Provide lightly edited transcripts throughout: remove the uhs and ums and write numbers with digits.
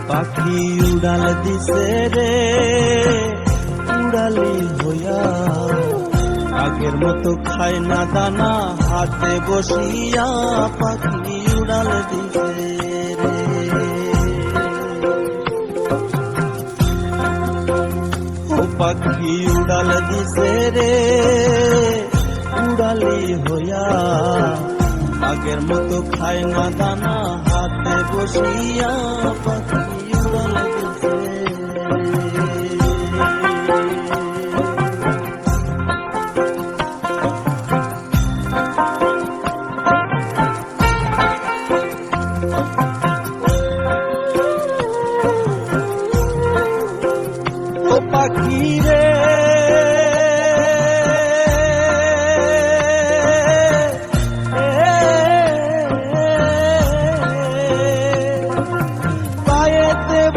পাখি উড়াল দিছে রে উড়ালি হইয়া, আগের মতো খায় না দানা হাতে বসিয়া। পাখি উড়াল দিছে রে, ও পাখি উড়াল দিছে রে উড়ালি হইয়া, আগের মতো খায় না দানা হাতে বসিয়া। পাখি উড়াল দিছে ও পাখি রে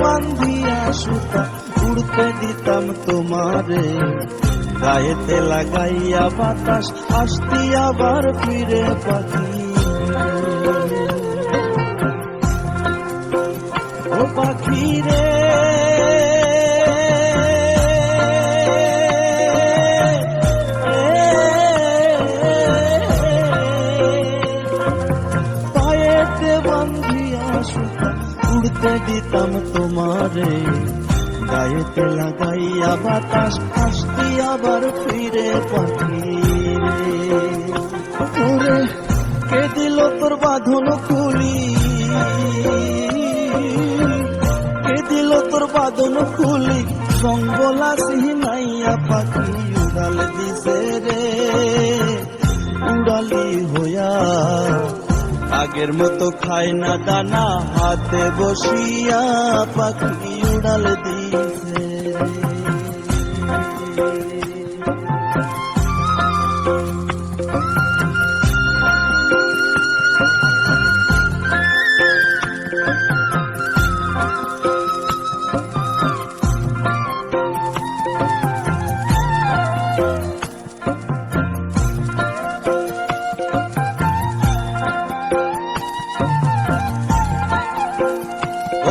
বান্ধিয়া সুতা উড়তে দিতাম তোমারে, গায়েতে লাগাইয়া বাতাস আসতি আবার ফিরে। পাখি ও পাখি রে পায়েতে বান্ধিয়া সুতা উড়তে দিতাম তোমারে, গায়েতে লাগাইয়া বাতাস আসতি আবার ফিরে। পাখি ওরে কে দিল তোর বাঁধন খুলি, কে দিল তোর বাঁধন খুলি সঙ্গলা সিনাইয়া। পাখি উড়াল দিছে রে উড়ালি হইয়া, আগের মতো খায় না দানা হাতে বসিয়া। পাখি উড়াল দিছে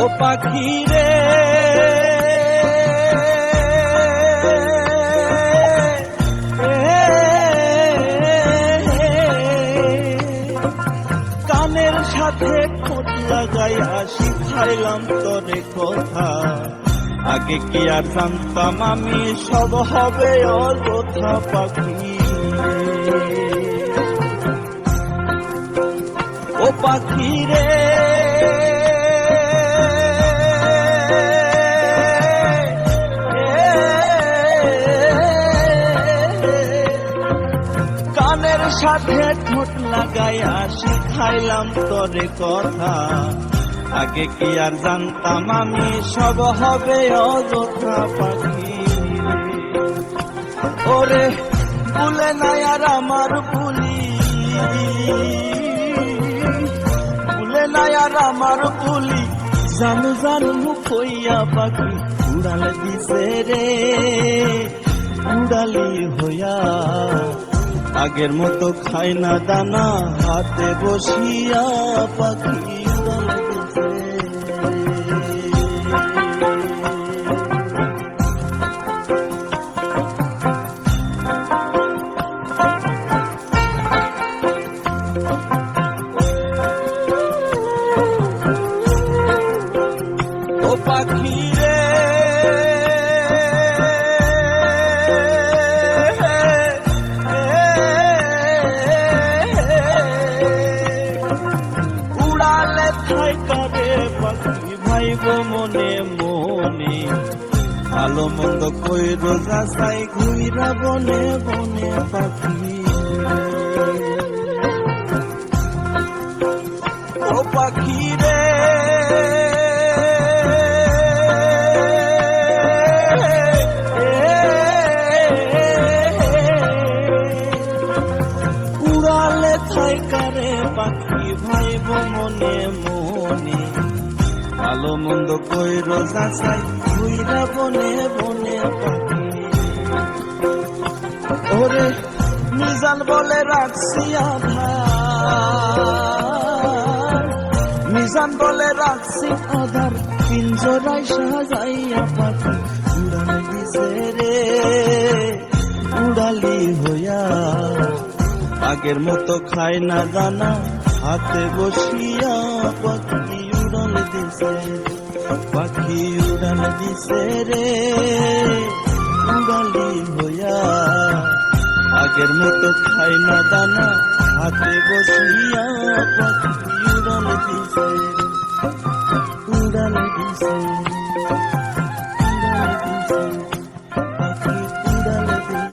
ও পাখি রে কানের সাথে ঠোঁট লাগাইয়া শিখাইলাম তোরে কথা, আগে কি আর জানতাম আমি সব হবে অযথা। পাখি ও পাখি রে কানের সাথে ঠোঁট লাগাইয়া শিখাইলাম তোরে কথা, আগে কি আর জানতাম আমি সব হবে অযথা। পাখি ওরে ভুলে নাই আর আমার ভুলি, ভুলে নাই আর আমার ভুলি জানু জানু হইয়া। পাখি উড়াল দিছে রে উড়ালি হইয়া, আগের মতো খায় না দানা হাতে বসিয়া। পাখি উড়াল দিছে ও পাখি রে উড়ালে থাইকারে পাখি ভাইব মনে মনে, ভালো মন্দ কইরো যাচাই ঘুইরা বনে বনে। পাখি ও পাখি রে খায় কারে পাখি ভাইব মনে মনে, ভালো মন্দ কইর যাচাই ঘুইরা বনে বনে পাখি। ওরে মিজান বলে রাখছি আধার, মিজান বলে রাখছি আধার, পিঞ্জরায় সাজাইয়া পাখি উড়াল দিছে রে উড়ালি হইয়া। আগের মতো খায় না দানা হাতে বসিয়া, পাখি উড়াল দিছে, পাখি উড়াল দিছে রে উড়ালি হইয়া। আগের মতো খায় না দানা হাতে বসিয়া, পাখি উড়াল দিছে, উড়াল দিছে।